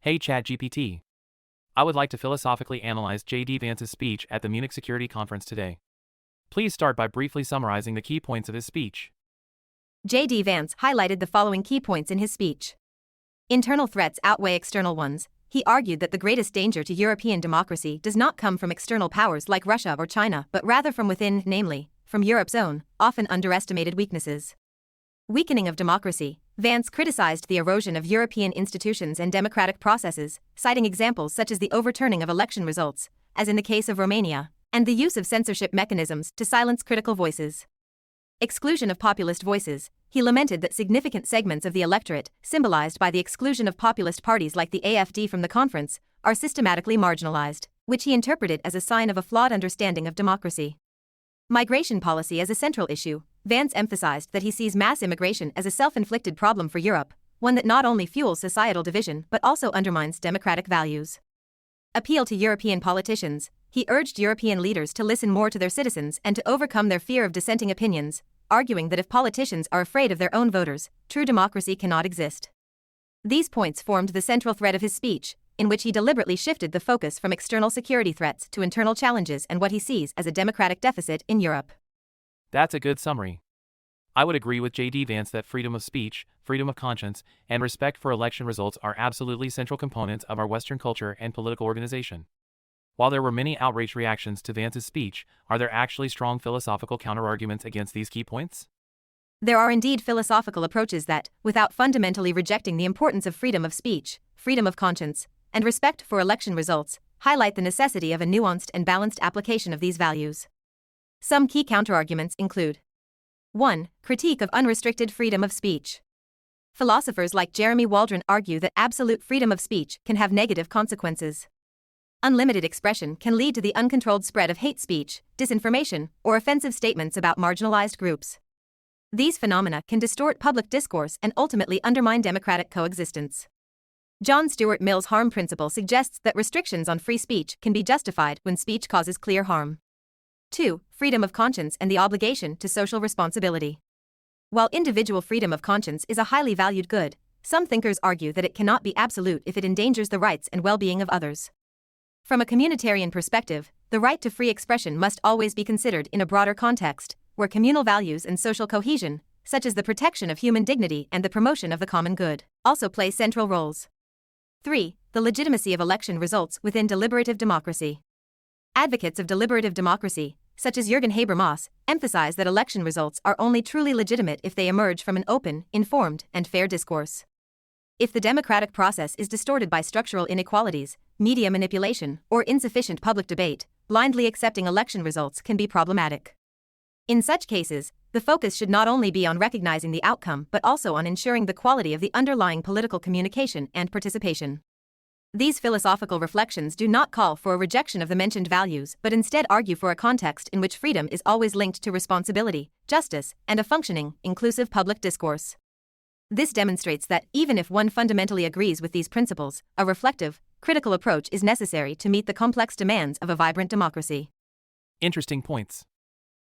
Hey ChatGPT. I would like to philosophically analyze J.D. Vance's speech at the Munich Security Conference today. Please start by briefly summarizing the key points of his speech. J.D. Vance highlighted the following key points in his speech. Internal threats outweigh external ones. He argued that the greatest danger to European democracy does not come from external powers like Russia or China, but rather from within, namely, from Europe's own, often underestimated weaknesses. Weakening of democracy. Vance criticized the erosion of European institutions and democratic processes, citing examples such as the overturning of election results, as in the case of Romania, and the use of censorship mechanisms to silence critical voices. Exclusion of populist voices. He lamented that significant segments of the electorate, symbolized by the exclusion of populist parties like the AfD from the conference, are systematically marginalized, which he interpreted as a sign of a flawed understanding of democracy. Migration policy as a central issue. Vance emphasized that he sees mass immigration as a self-inflicted problem for Europe, one that not only fuels societal division but also undermines democratic values. Appeal to European politicians. He urged European leaders to listen more to their citizens and to overcome their fear of dissenting opinions, arguing that if politicians are afraid of their own voters, true democracy cannot exist. These points formed the central thread of his speech, in which he deliberately shifted the focus from external security threats to internal challenges and what he sees as a democratic deficit in Europe. That's a good summary. I would agree with J.D. Vance that freedom of speech, freedom of conscience, and respect for election results are absolutely central components of our Western culture and political organization. While there were many outraged reactions to Vance's speech, are there actually strong philosophical counterarguments against these key points? There are indeed philosophical approaches that, without fundamentally rejecting the importance of freedom of speech, freedom of conscience, and respect for election results, highlight the necessity of a nuanced and balanced application of these values. Some key counterarguments include: 1. Critique of unrestricted freedom of speech. Philosophers like Jeremy Waldron argue that absolute freedom of speech can have negative consequences. Unlimited expression can lead to the uncontrolled spread of hate speech, disinformation, or offensive statements about marginalized groups. These phenomena can distort public discourse and ultimately undermine democratic coexistence. John Stuart Mill's harm principle suggests that restrictions on free speech can be justified when speech causes clear harm. 2. Freedom of conscience and the obligation to social responsibility. While individual freedom of conscience is a highly valued good, some thinkers argue that it cannot be absolute if it endangers the rights and well-being of others. From a communitarian perspective, the right to free expression must always be considered in a broader context, where communal values and social cohesion, such as the protection of human dignity and the promotion of the common good, also play central roles. 3. The legitimacy of election results within deliberative democracy. Advocates of deliberative democracy, such as Jürgen Habermas, emphasize that election results are only truly legitimate if they emerge from an open, informed, and fair discourse. If the democratic process is distorted by structural inequalities, media manipulation, or insufficient public debate, blindly accepting election results can be problematic. In such cases, the focus should not only be on recognizing the outcome but also on ensuring the quality of the underlying political communication and participation. These philosophical reflections do not call for a rejection of the mentioned values but instead argue for a context in which freedom is always linked to responsibility, justice, and a functioning, inclusive public discourse. This demonstrates that, even if one fundamentally agrees with these principles, a reflective, critical approach is necessary to meet the complex demands of a vibrant democracy. Interesting points.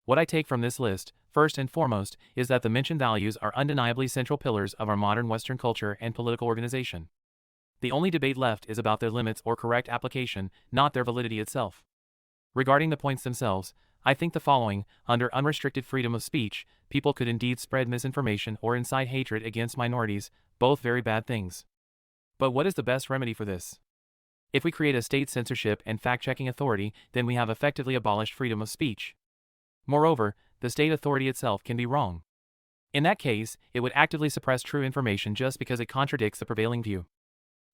What I take from this list, first and foremost, is that the mentioned values are undeniably central pillars of our modern Western culture and political organization. The only debate left is about their limits or correct application, not their validity itself. Regarding the points themselves, I think the following: under unrestricted freedom of speech, people could indeed spread misinformation or incite hatred against minorities, both very bad things. But what is the best remedy for this? If we create a state censorship and fact-checking authority, then we have effectively abolished freedom of speech. Moreover, the state authority itself can be wrong. In that case, it would actively suppress true information just because it contradicts the prevailing view.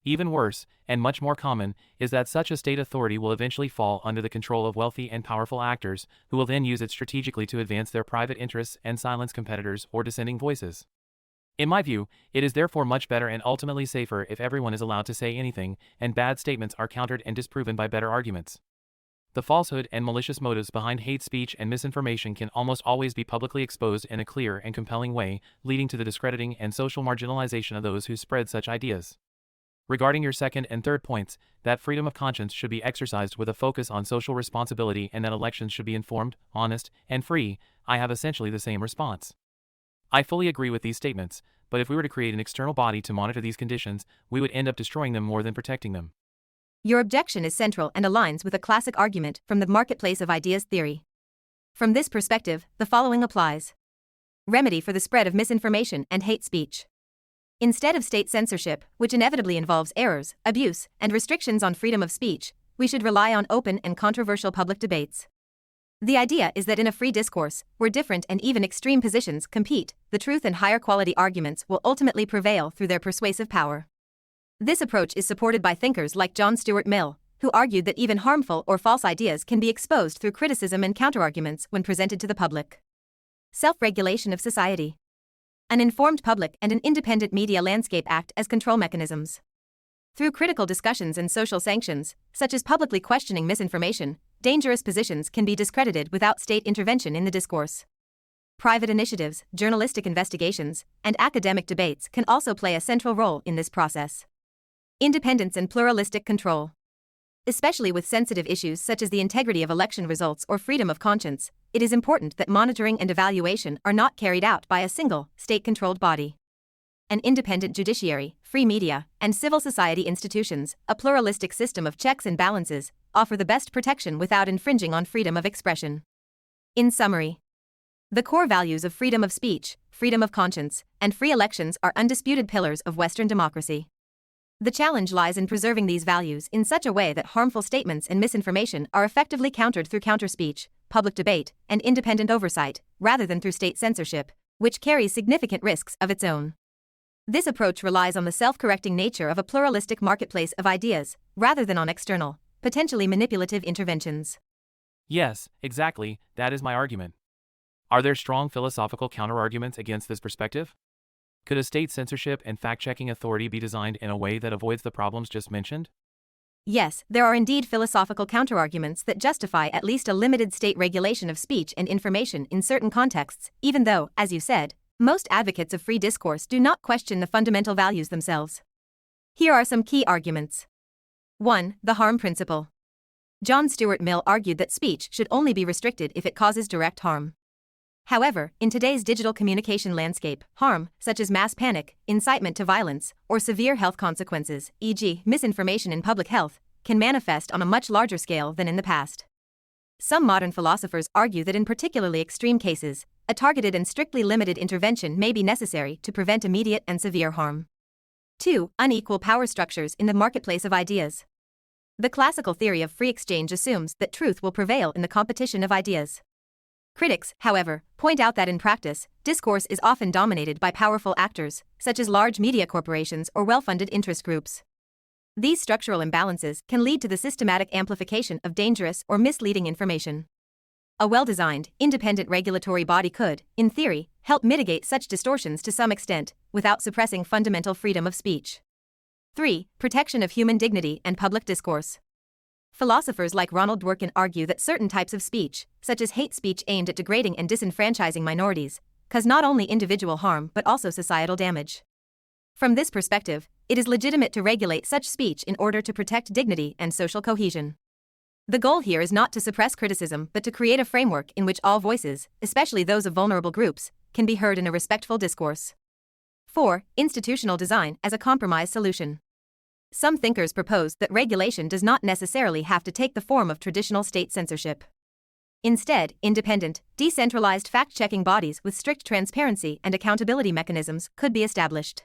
Even worse, and much more common, is that such a state authority will eventually fall under the control of wealthy and powerful actors, who will then use it strategically to advance their private interests and silence competitors or dissenting voices. In my view, it is therefore much better and ultimately safer if everyone is allowed to say anything, and bad statements are countered and disproven by better arguments. The falsehood and malicious motives behind hate speech and misinformation can almost always be publicly exposed in a clear and compelling way, leading to the discrediting and social marginalization of those who spread such ideas. Regarding your second and third points, that freedom of conscience should be exercised with a focus on social responsibility and that elections should be informed, honest, and free, I have essentially the same response. I fully agree with these statements, but if we were to create an external body to monitor these conditions, we would end up destroying them more than protecting them. Your objection is central and aligns with a classic argument from the marketplace of ideas theory. From this perspective, the following applies. Remedy for the spread of misinformation and hate speech. Instead of state censorship, which inevitably involves errors, abuse, and restrictions on freedom of speech, we should rely on open and controversial public debates. The idea is that in a free discourse, where different and even extreme positions compete, the truth and higher quality arguments will ultimately prevail through their persuasive power. This approach is supported by thinkers like John Stuart Mill, who argued that even harmful or false ideas can be exposed through criticism and counterarguments when presented to the public. Self-regulation of society. An informed public and an independent media landscape act as control mechanisms. Through critical discussions and social sanctions, such as publicly questioning misinformation, dangerous positions can be discredited without state intervention in the discourse. Private initiatives, journalistic investigations, and academic debates can also play a central role in this process. Independence and pluralistic control. Especially with sensitive issues such as the integrity of election results or freedom of conscience, it is important that monitoring and evaluation are not carried out by a single, state-controlled body. An independent judiciary, free media, and civil society institutions, a pluralistic system of checks and balances, offer the best protection without infringing on freedom of expression. In summary, the core values of freedom of speech, freedom of conscience, and free elections are undisputed pillars of Western democracy. The challenge lies in preserving these values in such a way that harmful statements and misinformation are effectively countered through counterspeech, public debate, and independent oversight, rather than through state censorship, which carries significant risks of its own. This approach relies on the self-correcting nature of a pluralistic marketplace of ideas, rather than on external, potentially manipulative interventions. Yes, exactly, that is my argument. Are there strong philosophical counterarguments against this perspective? Could a state censorship and fact-checking authority be designed in a way that avoids the problems just mentioned? Yes, there are indeed philosophical counterarguments that justify at least a limited state regulation of speech and information in certain contexts, even though, as you said, most advocates of free discourse do not question the fundamental values themselves. Here are some key arguments. 1. The harm principle. John Stuart Mill argued that speech should only be restricted if it causes direct harm. However, in today's digital communication landscape, harm, such as mass panic, incitement to violence, or severe health consequences, e.g., misinformation in public health, can manifest on a much larger scale than in the past. Some modern philosophers argue that in particularly extreme cases, a targeted and strictly limited intervention may be necessary to prevent immediate and severe harm. 2. Unequal power structures in the marketplace of ideas. The classical theory of free exchange assumes that truth will prevail in the competition of ideas. Critics, however, point out that in practice, discourse is often dominated by powerful actors, such as large media corporations or well-funded interest groups. These structural imbalances can lead to the systematic amplification of dangerous or misleading information. A well-designed, independent regulatory body could, in theory, help mitigate such distortions to some extent, without suppressing fundamental freedom of speech. 3. Protection of human dignity and public discourse. Philosophers like Ronald Dworkin argue that certain types of speech, such as hate speech aimed at degrading and disenfranchising minorities, cause not only individual harm but also societal damage. From this perspective, it is legitimate to regulate such speech in order to protect dignity and social cohesion. The goal here is not to suppress criticism but to create a framework in which all voices, especially those of vulnerable groups, can be heard in a respectful discourse. 4. Institutional design as a compromise solution. Some thinkers propose that regulation does not necessarily have to take the form of traditional state censorship. Instead, independent, decentralized fact-checking bodies with strict transparency and accountability mechanisms could be established.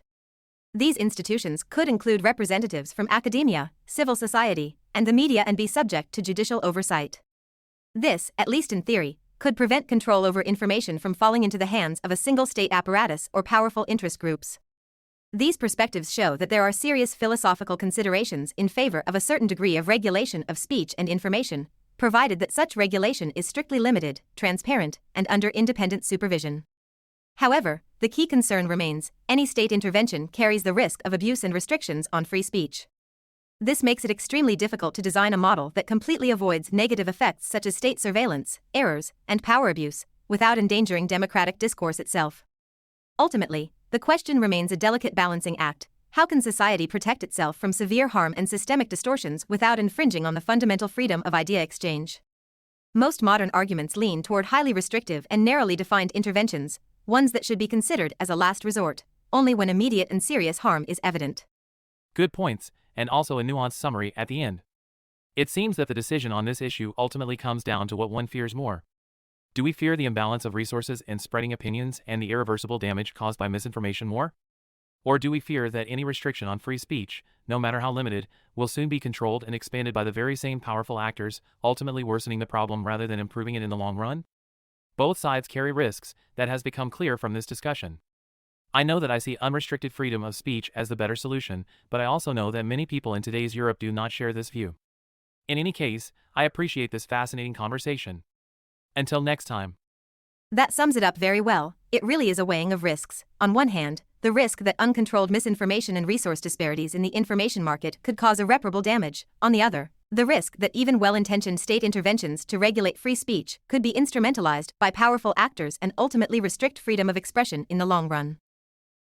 These institutions could include representatives from academia, civil society, and the media and be subject to judicial oversight. This, at least in theory, could prevent control over information from falling into the hands of a single state apparatus or powerful interest groups. These perspectives show that there are serious philosophical considerations in favor of a certain degree of regulation of speech and information, provided that such regulation is strictly limited, transparent, and under independent supervision. However, the key concern remains: any state intervention carries the risk of abuse and restrictions on free speech. This makes it extremely difficult to design a model that completely avoids negative effects such as state surveillance, errors, and power abuse, without endangering democratic discourse itself. Ultimately, the question remains a delicate balancing act: how can society protect itself from severe harm and systemic distortions without infringing on the fundamental freedom of idea exchange? Most modern arguments lean toward highly restrictive and narrowly defined interventions, ones that should be considered as a last resort, only when immediate and serious harm is evident. Good points, and also a nuanced summary at the end. It seems that the decision on this issue ultimately comes down to what one fears more. Do we fear the imbalance of resources in spreading opinions and the irreversible damage caused by misinformation more? Or do we fear that any restriction on free speech, no matter how limited, will soon be controlled and expanded by the very same powerful actors, ultimately worsening the problem rather than improving it in the long run? Both sides carry risks, that has become clear from this discussion. I know that I see unrestricted freedom of speech as the better solution, but I also know that many people in today's Europe do not share this view. In any case, I appreciate this fascinating conversation. Until next time. That sums it up very well. It really is a weighing of risks. On one hand, the risk that uncontrolled misinformation and resource disparities in the information market could cause irreparable damage. On the other, the risk that even well-intentioned state interventions to regulate free speech could be instrumentalized by powerful actors and ultimately restrict freedom of expression in the long run.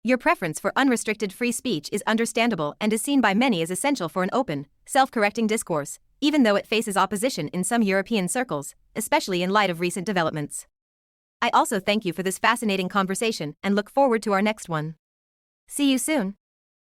Your preference for unrestricted free speech is understandable and is seen by many as essential for an open, self-correcting discourse, even though it faces opposition in some European circles, especially in light of recent developments. I also thank you for this fascinating conversation and look forward to our next one. See you soon.